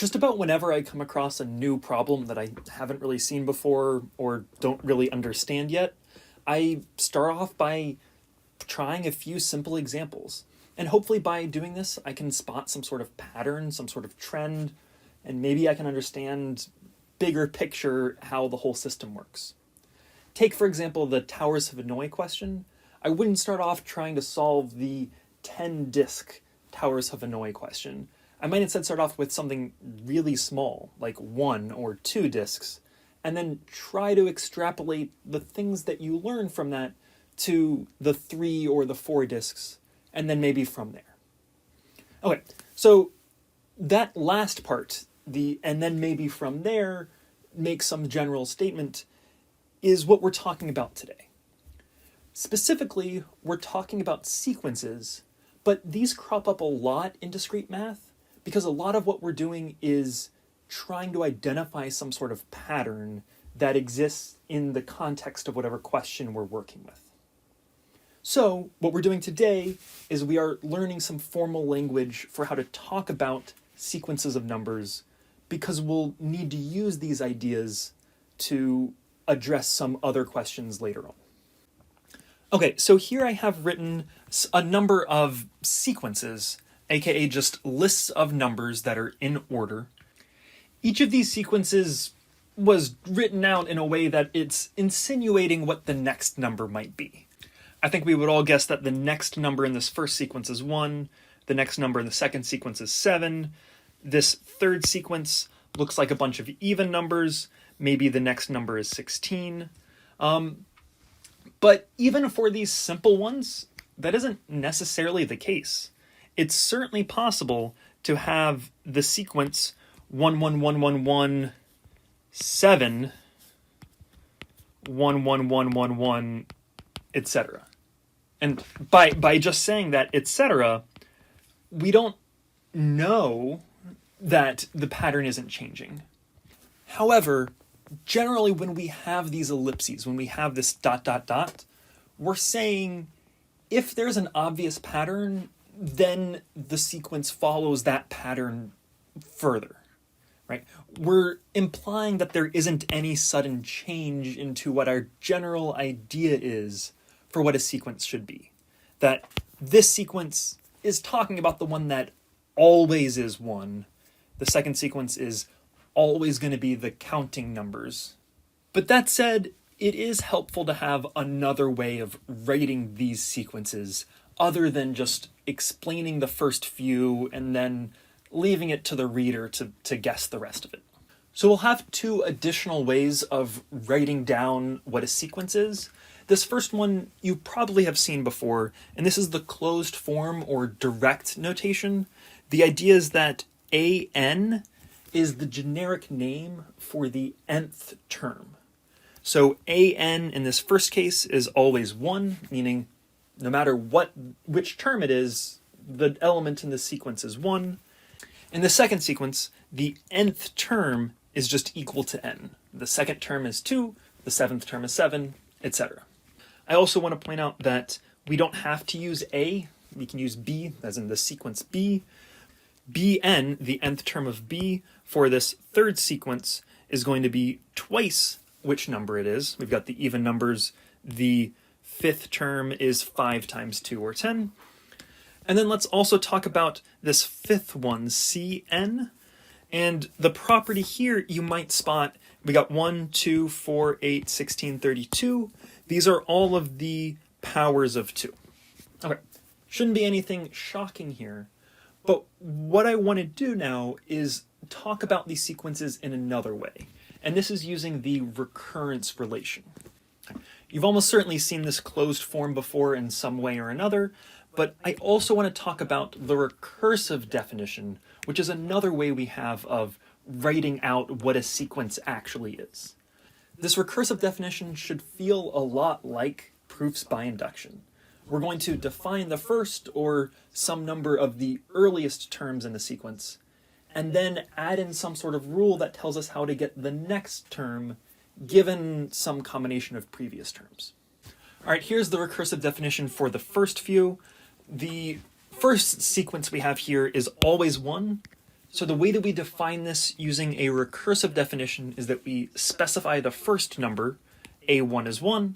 Just about whenever I come across a new problem that I haven't really seen before or don't really understand yet, I start off by trying a few simple examples. And hopefully by doing this, I can spot some sort of pattern, some sort of trend, and maybe I can understand bigger picture how the whole system works. Take, for example, the Towers of Hanoi question. I wouldn't start off trying to solve the 10-disk Towers of Hanoi question. I might instead start off with something really small, like 1 or 2 disks, and then try to extrapolate the things that you learn from that to the 3 or the 4 disks, and then maybe from there. Okay, so that last part, the and then maybe from there, make some general statement, is what we're talking about today. Specifically, we're talking about sequences, but these crop up a lot in discrete math because a lot of what we're doing is trying to identify some sort of pattern that exists in the context of whatever question we're working with. So what we're doing today is we are learning some formal language for how to talk about sequences of numbers because we'll need to use these ideas to address some other questions later on. Okay, so here I have written a number of sequences, aka just lists of numbers that are in order. Each of these sequences was written out in a way that it's insinuating what the next number might be. I think we would all guess that the next number in this first sequence is 1, the next number in the second sequence is 7, this third sequence looks like a bunch of even numbers, maybe the next number is 16. But even for these simple ones, that isn't necessarily the case. It's certainly possible to have the sequence 1 1 1 1 1 7 1 1 1 1 1, etc. And by just saying that etc., we don't know that the pattern isn't changing. However, generally when we have these ellipses, when we have this ... we're saying if there's an obvious pattern, then the sequence follows that pattern further, right? We're implying that there isn't any sudden change into what our general idea is for what a sequence should be. That this sequence is talking about the one that always is 1. The second sequence is always going to be the counting numbers. But that said, it is helpful to have another way of writing these sequences other than just explaining the first few and then leaving it to the reader to guess the rest of it. So we'll have 2 additional ways of writing down what a sequence is. This first one you probably have seen before, and this is the closed form or direct notation. The idea is that an is the generic name for the nth term. So an in this first case is always 1, meaning no matter which term it is, the element in the sequence is 1. In the second sequence, the nth term is just equal to n. The second term is 2, the seventh term is 7, etc. I also want to point out that we don't have to use a, we can use b, as in the sequence b. bn, the nth term of b, for this third sequence is going to be twice which number it is. We've got the even numbers. The fifth term is 5 times 2, or 10. And then let's also talk about this fifth one, cn. And the property here you might spot, we got 1, 2, 4, 8, 16, 32. These are all of the powers of 2. Okay, shouldn't be anything shocking here. But what I want to do now is talk about these sequences in another way. And this is using the recurrence relation. You've almost certainly seen this closed form before in some way or another, but I also want to talk about the recursive definition, which is another way we have of writing out what a sequence actually is. This recursive definition should feel a lot like proofs by induction. We're going to define the first or some number of the earliest terms in the sequence, and then add in some sort of rule that tells us how to get the next term given some combination of previous terms. All right, here's the recursive definition for the first few. The first sequence we have here is always 1. So the way that we define this using a recursive definition is that we specify the first number, a1 is 1,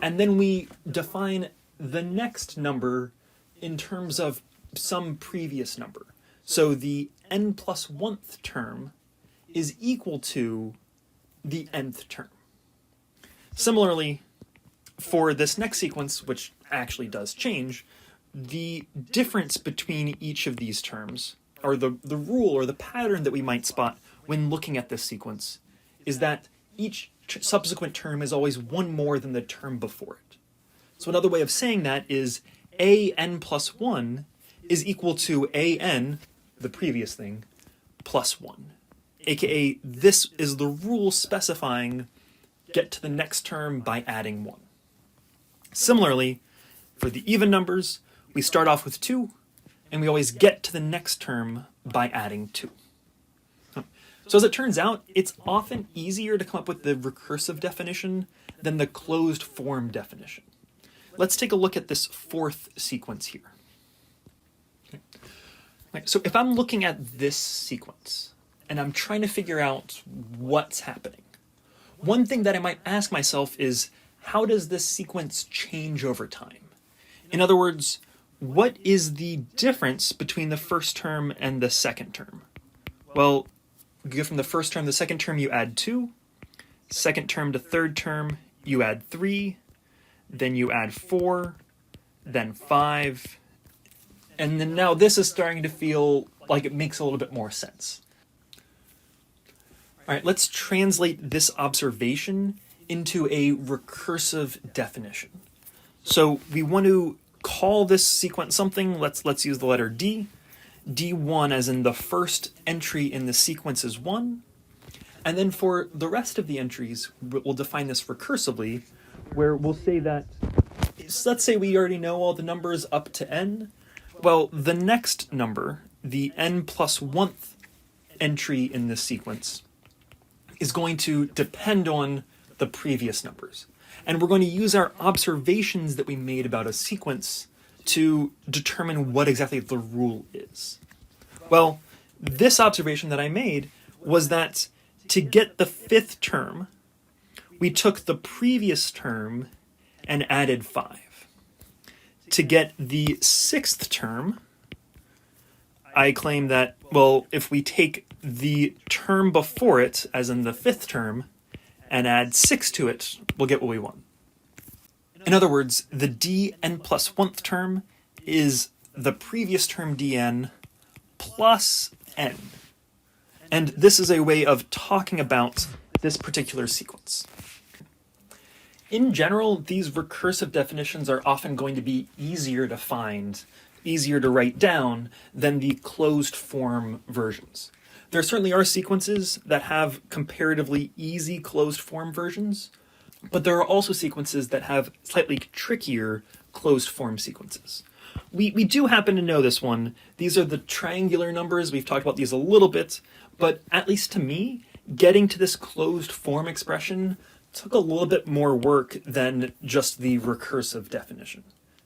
and then we define the next number in terms of some previous number. So the n plus 1th term is equal to the nth term. Similarly, for this next sequence, which actually does change, the difference between each of these terms, or the rule or the pattern that we might spot when looking at this sequence, is that each subsequent term is always one more than the term before it. So another way of saying that is an plus 1 is equal to an, the previous thing, plus 1. AKA, this is the rule specifying get to the next term by adding 1. Similarly, for the even numbers, we start off with 2, and we always get to the next term by adding 2. So as it turns out, it's often easier to come up with the recursive definition than the closed form definition. Let's take a look at this fourth sequence here. Okay. So if I'm looking at this sequence, and I'm trying to figure out what's happening, one thing that I might ask myself is, how does this sequence change over time? In other words, what is the difference between the first term and the second term? Well, you go from the first term to the second term, you add 2. Second term to third term, you add 3. Then you add 4. Then 5. And then now this is starting to feel like it makes a little bit more sense. All right, let's translate this observation into a recursive definition. So we want to call this sequence something. Let's use the letter D. D1 as in the first entry in the sequence is 1. And then for the rest of the entries, we'll define this recursively, where we'll say that, let's say we already know all the numbers up to n. Well, the next number, the n plus 1th entry in this sequence, is going to depend on the previous numbers. And we're going to use our observations that we made about a sequence to determine what exactly the rule is. Well, this observation that I made was that to get the 5th term, we took the previous term and added 5. To get the 6th term, I claim that, well, if we take the term before it, as in the 5th term, and add 6 to it, we'll get what we want. In other words, the dn plus 1th term is the previous term dn plus n. And this is a way of talking about this particular sequence. In general, these recursive definitions are often going to be easier to find, easier to write down than the closed form versions. There certainly are sequences that have comparatively easy closed form versions, but there are also sequences that have slightly trickier closed form sequences. We do happen to know this one. These are the triangular numbers. We've talked about these a little bit, but at least to me, getting to this closed form expression took a little bit more work than just the recursive definition.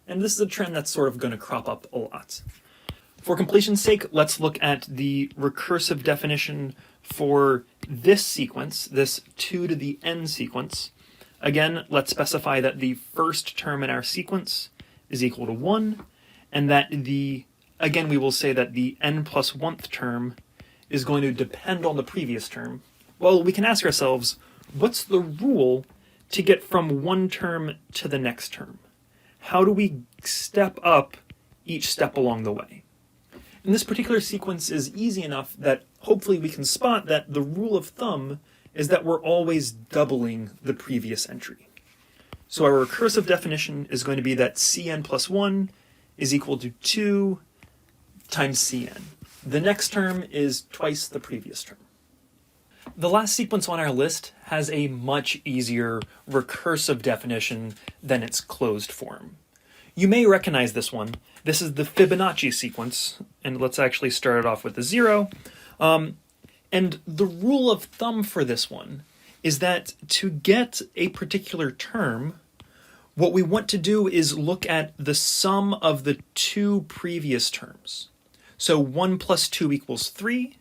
And this is a trend that's sort of going to crop up a lot. For completion's sake, let's look at the recursive definition for this sequence, this 2 to the n sequence. Again, let's specify that the first term in our sequence is equal to 1, and that again, we will say that the n plus 1th term is going to depend on the previous term. Well, we can ask ourselves, what's the rule to get from one term to the next term? How do we step up each step along the way? And this particular sequence is easy enough that hopefully we can spot that the rule of thumb is that we're always doubling the previous entry. So our recursive definition is going to be that cn plus 1 is equal to 2 times cn. The next term is twice the previous term. The last sequence on our list has a much easier recursive definition than its closed form. You may recognize this one. This is the Fibonacci sequence, and let's actually start it off with a 0. And the rule of thumb for this one is that to get a particular term, what we want to do is look at the sum of the two previous terms. So 1 plus 2 equals 3,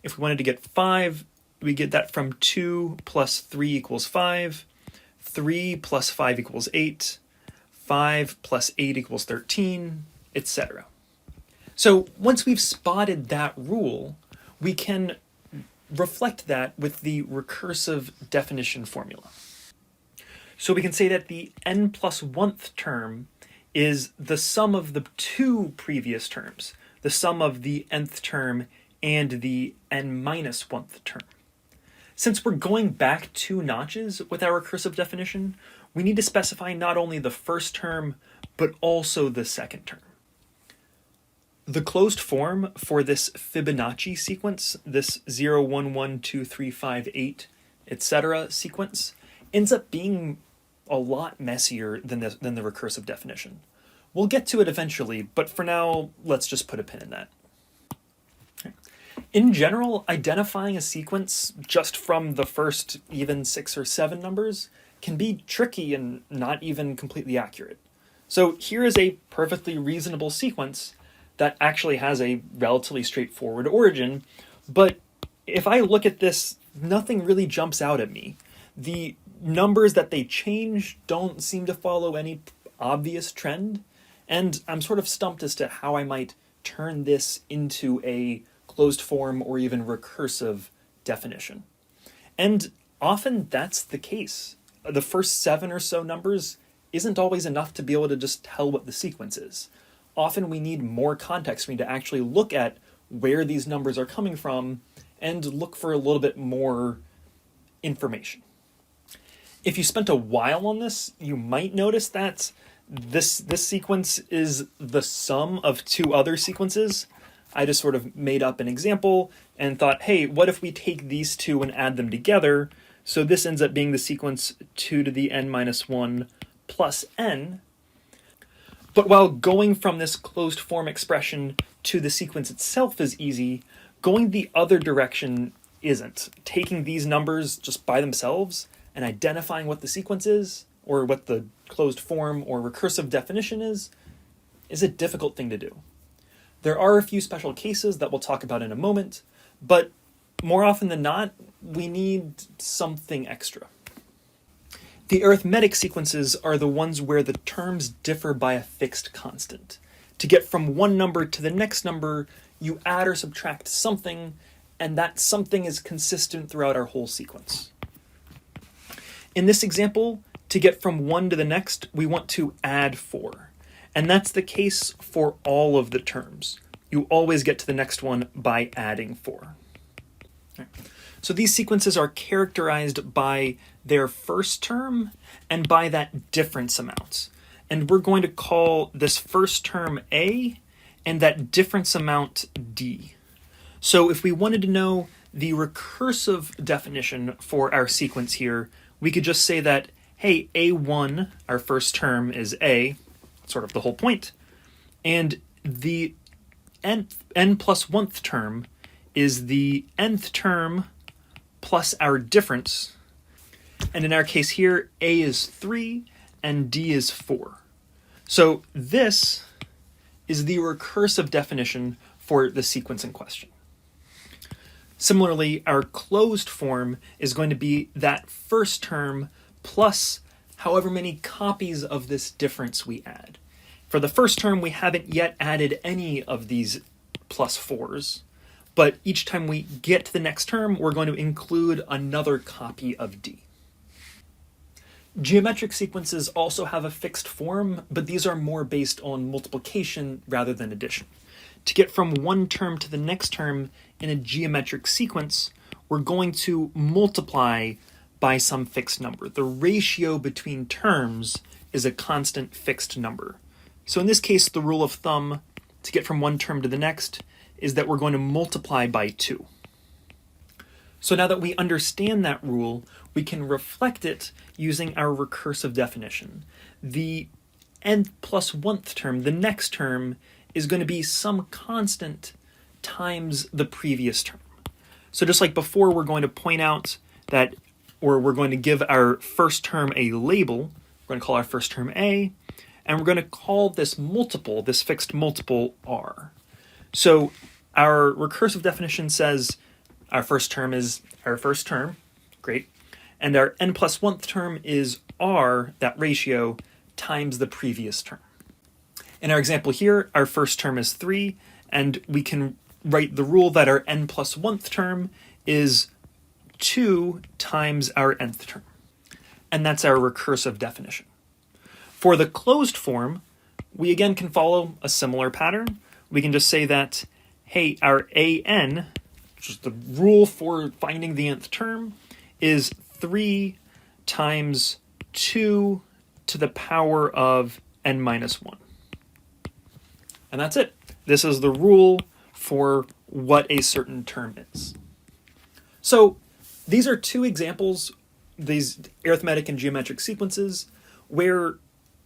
If we wanted to get 5, we get that from 2 plus 3 equals 5, 3 plus 5 equals 8, 5 plus 8 equals 13, etc. So once we've spotted that rule, we can reflect that with the recursive definition formula. So we can say that the n plus 1th term is the sum of the two previous terms, the sum of the nth term and the n minus 1th term. Since we're going back 2 notches with our recursive definition, we need to specify not only the first term, but also the second term. The closed form for this Fibonacci sequence, this 0, 1, 1, 2, 3, 5, 8, etc. sequence, ends up being a lot messier than the recursive definition. We'll get to it eventually, but for now, let's just put a pin in that. In general, identifying a sequence just from the first even 6 or 7 numbers can be tricky and not even completely accurate. So here is a perfectly reasonable sequence that actually has a relatively straightforward origin, but if I look at this, nothing really jumps out at me. The numbers that they change don't seem to follow any obvious trend, and I'm sort of stumped as to how I might turn this into a closed form or even recursive definition. And often that's the case. The first 7 or so numbers isn't always enough to be able to just tell what the sequence is. Often we need more context. We need to actually look at where these numbers are coming from and look for a little bit more information. If you spent a while on this, you might notice that this sequence is the sum of 2 other sequences. I just sort of made up an example and thought, hey, what if we take these 2 and add them together? So this ends up being the sequence 2 to the n minus 1 plus n. But while going from this closed form expression to the sequence itself is easy, going the other direction isn't. Taking these numbers just by themselves and identifying what the sequence is, or what the closed form or recursive definition is a difficult thing to do. There are a few special cases that we'll talk about in a moment, but more often than not, we need something extra. The arithmetic sequences are the ones where the terms differ by a fixed constant. To get from one number to the next number, you add or subtract something, and that something is consistent throughout our whole sequence. In this example, to get from one to the next, we want to add 4. And that's the case for all of the terms. You always get to the next one by adding 4. So these sequences are characterized by their first term and by that difference amount. And we're going to call this first term A and that difference amount D. So if we wanted to know the recursive definition for our sequence here, we could just say that, hey, A1, our first term, is A, sort of the whole point, and the n plus 1th term is the nth term plus our difference, and in our case here, A is 3 and D is 4. So this is the recursive definition for the sequence in question. Similarly, our closed form is going to be that first term plus however many copies of this difference we add. For the first term, we haven't yet added any of these plus 4s, but each time we get to the next term, we're going to include another copy of D. Geometric sequences also have a fixed form, but these are more based on multiplication rather than addition. To get from one term to the next term in a geometric sequence, we're going to multiply by some fixed number. The ratio between terms is a constant fixed number. So in this case, the rule of thumb to get from one term to the next is that we're going to multiply by 2. So now that we understand that rule, we can reflect it using our recursive definition. The n plus 1th term, the next term, is going to be some constant times the previous term. So just like before, we're going to point out that, or we're going to give our first term a label. We're going to call our first term A, and we're going to call this multiple, this fixed multiple, R. So our recursive definition says Our first term is our first term, great. And our n plus 1th term is r, that ratio, times the previous term. In our example here, our first term is 3, and we can write the rule that our n plus 1th term is 2 times our nth term. And that's our recursive definition. For the closed form, we again can follow a similar pattern. We can just say that, hey, our an, which is the rule for finding the nth term, is 3 times 2 to the power of n minus 1. And that's it. This is the rule for what a certain term is. So these are two examples, these arithmetic and geometric sequences, where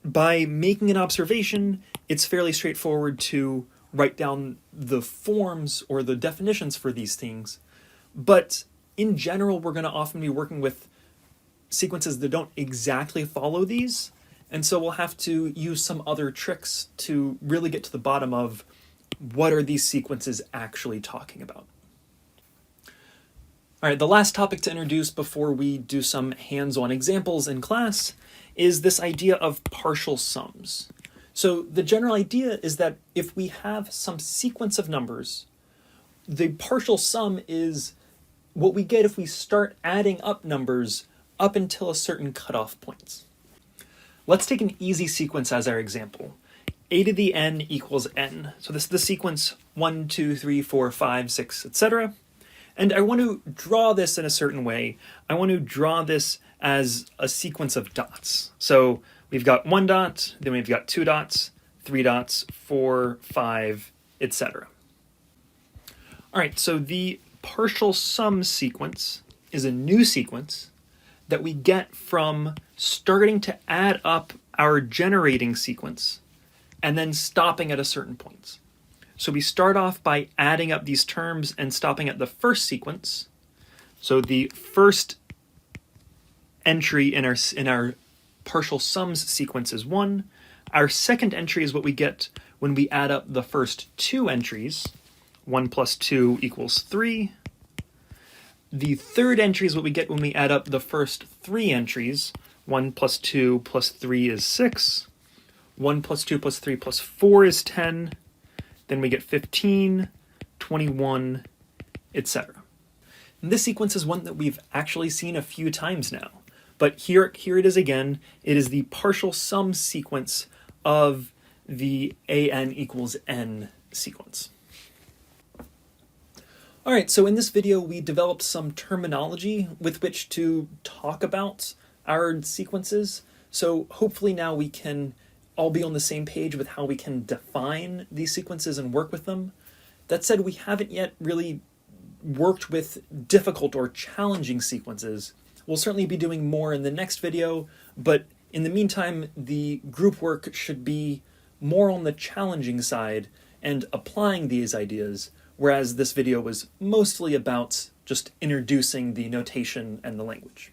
by making an observation, it's fairly straightforward to write down the forms or the definitions for these things. But in general, we're going to often be working with sequences that don't exactly follow these. And so we'll have to use some other tricks to really get to the bottom of what are these sequences actually talking about. All right, the last topic to introduce before we do some hands-on examples in class is this idea of partial sums. So the general idea is that if we have some sequence of numbers, the partial sum is what we get if we start adding up numbers up until a certain cutoff point. Let's take an easy sequence as our example. A to the n equals n. So this is the sequence 1, 2, 3, 4, 5, 6, etc. And I want to draw this in a certain way. I want to draw this as a sequence of dots. So we've got 1 dot, then we've got 2 dots, 3 dots, 4, 5, etc. All right, so the partial sum sequence is a new sequence that we get from starting to add up our generating sequence and then stopping at a certain point. So we start off by adding up these terms and stopping at the first sequence. So the first entry in our partial sums sequence is 1. Our second entry is what we get when we add up the first 2 entries. 1 plus 2 equals 3. The third entry is what we get when we add up the first 3 entries. 1 plus 2 plus 3 is 6. 1 plus 2 plus 3 plus 4 is 10. Then we get 15, 21, etc. And this sequence is one that we've actually seen a few times now. But here it is again. It is the partial sum sequence of the an equals n sequence. All right, so in this video, we developed some terminology with which to talk about our sequences. So hopefully now we can all be on the same page with how we can define these sequences and work with them. That said, we haven't yet really worked with difficult or challenging sequences. We'll certainly be doing more in the next video, but in the meantime, the group work should be more on the challenging side and applying these ideas, whereas this video was mostly about just introducing the notation and the language.